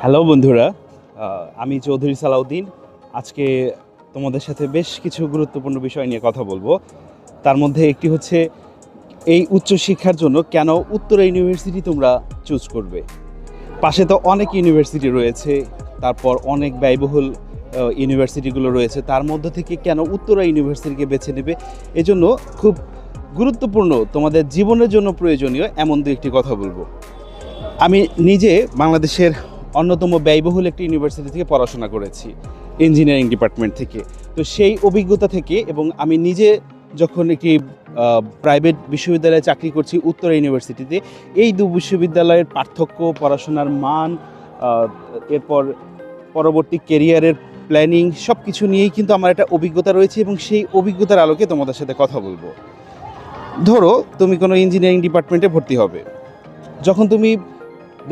Hello বন্ধুরা, আমি চৌধুরী সালাউদ্দিন। আজকে তোমাদের সাথে বেশ কিছু গুরুত্বপূর্ণ বিষয় নিয়ে কথা বলবো। তার মধ্যে একটি হচ্ছে এই উচ্চশিক্ষার জন্য কেন উত্তরা ইউনিভার্সিটি তোমরা চুজ করবে। পাশে তো অনেক ইউনিভার্সিটি রয়েছে, তারপর অনেক ব্যয়বহুল ইউনিভার্সিটিগুলো রয়েছে, তার মধ্যে থেকে কেন উত্তরা ইউনিভার্সিটিকে বেছে নেবে। এজন্য খুব গুরুত্বপূর্ণ, তোমাদের জীবনের জন্য প্রয়োজনীয় এমন দু একটি কথা বলবো। আমি নিজে বাংলাদেশের অন্যতম ব্যয়বহুল একটি ইউনিভার্সিটি থেকে পড়াশোনা করেছি, ইঞ্জিনিয়ারিং ডিপার্টমেন্ট থেকে। তো সেই অভিজ্ঞতা থেকে, এবং আমি নিজে যখন একটি প্রাইভেট বিশ্ববিদ্যালয়ে চাকরি করছি উত্তরা ইউনিভার্সিটিতে, এই দু বিশ্ববিদ্যালয়ের পার্থক্য, পড়াশোনার মান, এরপর পরবর্তী কেরিয়ারের প্ল্যানিং, সব কিছু নিয়েই কিন্তু আমার একটা অভিজ্ঞতা রয়েছে, এবং সেই অভিজ্ঞতার আলোকে তোমাদের সাথে কথা বলবো। ধরো তুমি কোনো ইঞ্জিনিয়ারিং ডিপার্টমেন্টে ভর্তি হবে। যখন তুমি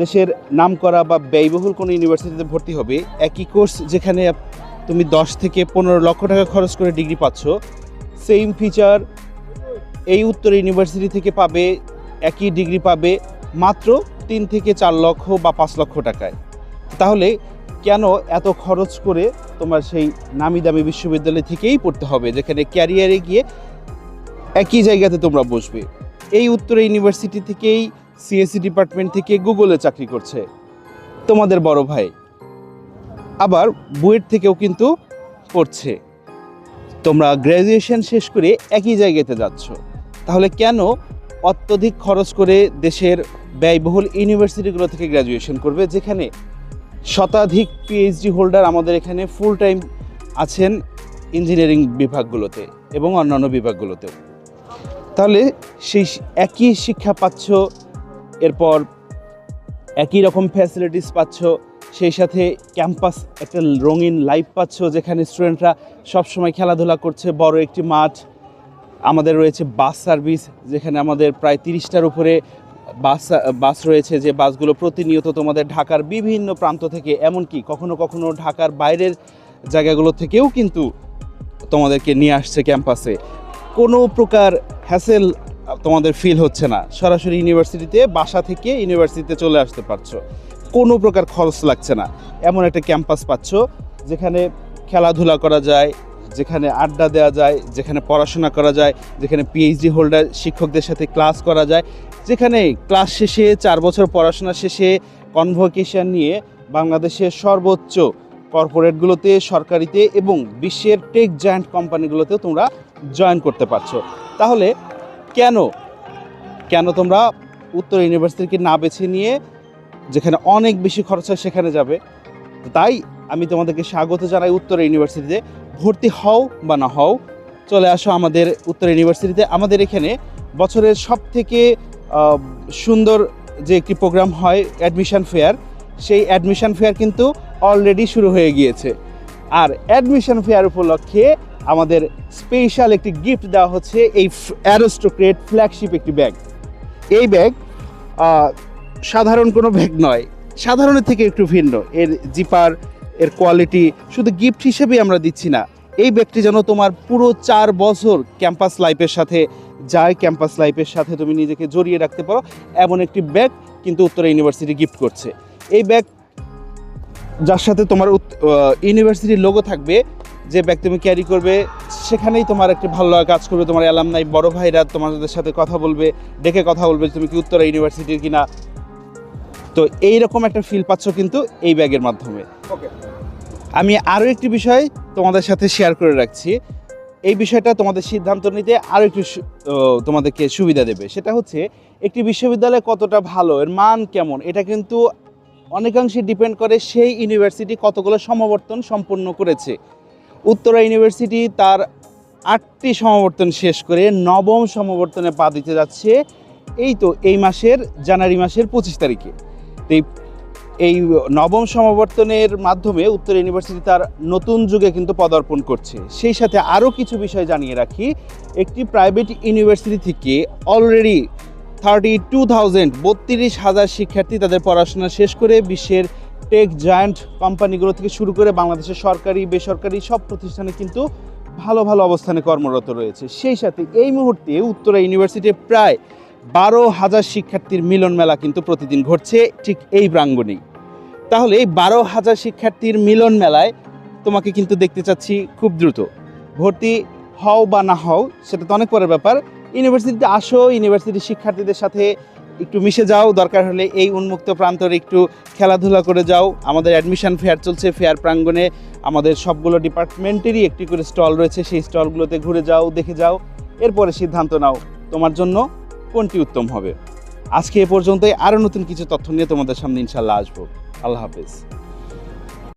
দেশের নামকরা বা ব্যয়বহুল কোনো ইউনিভার্সিটিতে ভর্তি হবে, একই কোর্স যেখানে তুমি 10 থেকে 15 লক্ষ টাকা খরচ করে ডিগ্রি পাচ্ছ, সেম ফিচার এই উত্তর ইউনিভার্সিটি থেকে পাবে, একই ডিগ্রি পাবে মাত্র 3 থেকে 4 লক্ষ বা 5 লক্ষ টাকায়। তাহলে কেন এত খরচ করে তোমার সেই নামি দামি বিশ্ববিদ্যালয় থেকেই পড়তে হবে, যেখানে ক্যারিয়ারে গিয়ে একই জায়গাতে তোমরা বসবে? এই উত্তর ইউনিভার্সিটি থেকেই সিএসসি ডিপার্টমেন্ট থেকে গুগলে চাকরি করছে তোমাদের বড় ভাই, আবার বুয়েট থেকেও কিন্তু পড়ছে। তোমরা গ্র্যাজুয়েশন শেষ করে একই জায়গাতে যাচ্ছ, তাহলে কেন অত্যধিক খরচ করে দেশের ব্যয়বহুল ইউনিভার্সিটিগুলো থেকে গ্র্যাজুয়েশন করবে, যেখানে শতাধিক পিএইচডি হোল্ডার আমাদের এখানে ফুল টাইম আছেন ইঞ্জিনিয়ারিং বিভাগগুলোতে এবং অন্যান্য বিভাগগুলোতেও? তাহলে সেই একই শিক্ষা পাচ্ছ, এরপর একই রকম ফ্যাসিলিটিস পাচ্ছ, সেই সাথে ক্যাম্পাস একটা রঙিন লাইফ পাচ্ছ, যেখানে স্টুডেন্টরা সবসময় খেলাধুলা করছে, বড় একটি মাঠ। আমাদের রয়েছে বাস সার্ভিস, যেখানে আমাদের প্রায় 30টার উপরে বাস রয়েছে, যে বাসগুলো প্রতিনিয়ত তোমাদের ঢাকার বিভিন্ন প্রান্ত থেকে, এমনকি কখনো কখনো ঢাকার বাইরের জায়গাগুলো থেকেও কিন্তু তোমাদেরকে নিয়ে আসছে ক্যাম্পাসে। কোনো প্রকার হ্যাসেল তোমাদের ফিল হচ্ছে না, সরাসরি ইউনিভার্সিটিতে বাসা থেকে ইউনিভার্সিটিতে চলে আসতে পারছো, কোনো প্রকার খরচ লাগছে না। এমন একটা ক্যাম্পাস পাচ্ছ যেখানে খেলাধুলা করা যায়, যেখানে আড্ডা দেওয়া যায়, যেখানে পড়াশোনা করা যায়, যেখানে পিএইচডি হোল্ডার শিক্ষকদের সাথে ক্লাস করা যায়, যেখানে ক্লাস শেষে 4 বছর পড়াশোনা শেষে কনভোকেশন নিয়ে বাংলাদেশের সর্বোচ্চ কর্পোরেটগুলোতে, সরকারিতে এবং বিশ্বের টেক জায়ান্ট কোম্পানিগুলোতেও তোমরা জয়েন করতে পারছো। তাহলে কেন কেন তোমরা উত্তর ইউনিভার্সিটিকে না বেছে নিয়ে, যেখানে অনেক বেশি খরচ হয়, সেখানে যাবে? তাই আমি তোমাদেরকে স্বাগত জানাই উত্তর ইউনিভার্সিটিতে। ভর্তি হও বা না হও, চলে আসো আমাদের উত্তর ইউনিভার্সিটিতে। আমাদের এখানে বছরের সব থেকে সুন্দর যে একটি প্রোগ্রাম হয় অ্যাডমিশন ফেয়ার, সেই অ্যাডমিশন ফেয়ার কিন্তু অলরেডি শুরু হয়ে গিয়েছে। আর অ্যাডমিশন ফেয়ার উপলক্ষে আমাদের স্পেশাল একটি গিফট দেওয়া হচ্ছে, এই অ্যারিস্টোক্রেট ফ্ল্যাগশিপ একটি ব্যাগ। এই ব্যাগ সাধারণ কোনো ব্যাগ নয়, সাধারণের থেকে একটু ভিন্ন। এর জিপার, এর কোয়ালিটি শুধু গিফট হিসেবেই আমরা দিচ্ছি না, এই ব্যাগটি যেন তোমার পুরো 4 বছর ক্যাম্পাস লাইফের সাথে যায়, ক্যাম্পাস লাইফের সাথে তুমি নিজেকে জড়িয়ে রাখতে পারো, এমন একটি ব্যাগ কিন্তু উত্তরা ইউনিভার্সিটি গিফট করছে। এই ব্যাগ, যার সাথে তোমার ইউনিভার্সিটির লোগো থাকবে, যে ব্যাগ তুমি ক্যারি করবে, সেখানেই তোমার একটি ভালো লাগা কাজ করবে। তোমার অ্যালামনাই বড় ভাইরা তোমাদের সাথে কথা বলবে, ডেকে কথা বলবে তুমি কি উত্তরা ইউনিভার্সিটির কিনা। তো এইরকম একটা ফিল পাচ্ছ কিন্তু এই ব্যাগের মাধ্যমে। ওকে, আমি আরও একটি বিষয় তোমাদের সাথে শেয়ার করে রাখছি। এই বিষয়টা তোমাদের সিদ্ধান্ত নিতে আরও একটু তোমাদেরকে সুবিধা দেবে। সেটা হচ্ছে, একটি বিশ্ববিদ্যালয় কতটা ভালো, এর মান কেমন, এটা কিন্তু অনেকাংশে ডিপেন্ড করে সেই ইউনিভার্সিটি কতগুলো সমাবর্তন সম্পন্ন করেছে। উত্তরা ইউনিভার্সিটি তার 8টি সমাবর্তন শেষ করে 9ম সমাবর্তনে পা দিতে যাচ্ছে এই মাসের জানুয়ারি মাসের 25 তারিখে। তো এই 9ম সমাবর্তনের মাধ্যমে উত্তরা ইউনিভার্সিটি তার নতুন যুগে কিন্তু পদার্পণ করছে। সেই সাথে আরও কিছু বিষয় জানিয়ে রাখি, একটি প্রাইভেট ইউনিভার্সিটি থেকে অলরেডি 32,000 শিক্ষার্থী তাদের পড়াশোনা শেষ করে বিশ্বের টেক জায়ান্ট কোম্পানিগুলো থেকে শুরু করে বাংলাদেশের সরকারি বেসরকারি সব প্রতিষ্ঠানে কিন্তু ভালো ভালো অবস্থানে কর্মরত রয়েছে। সেই সাথে এই মুহূর্তে উত্তরা ইউনিভার্সিটির প্রায় 12,000 শিক্ষার্থীর মিলন মেলা কিন্তু প্রতিদিন ঘটছে ঠিক এই প্রাঙ্গণেই। তাহলে এই 12,000 শিক্ষার্থীর মিলন মেলায় তোমাকে কিন্তু দেখতে চাচ্ছি খুব দ্রুত। ভর্তি হও বা না হও সেটা তো অনেক পরের ব্যাপার। ইউনিভার্সিটিতে আসো, ইউনিভার্সিটির শিক্ষার্থীদের সাথে একটু মিশে যাও, দরকার হলে এই উন্মুক্ত প্রান্তরে একটু খেলাধুলা করে যাও। আমাদের অ্যাডমিশন ফেয়ার চলছে, ফেয়ার প্রাঙ্গণে আমাদের সবগুলো ডিপার্টমেন্টেরই একটি করে স্টল রয়েছে, সেই স্টলগুলোতে ঘুরে যাও, দেখে যাও, এরপরে সিদ্ধান্ত নাও তোমার জন্য কোনটি উত্তম হবে। আজকে এ পর্যন্তই, আরও নতুন কিছু তথ্য নিয়ে তোমাদের সামনে ইনশাল্লাহ আসবো। আল্লাহ হাফেজ।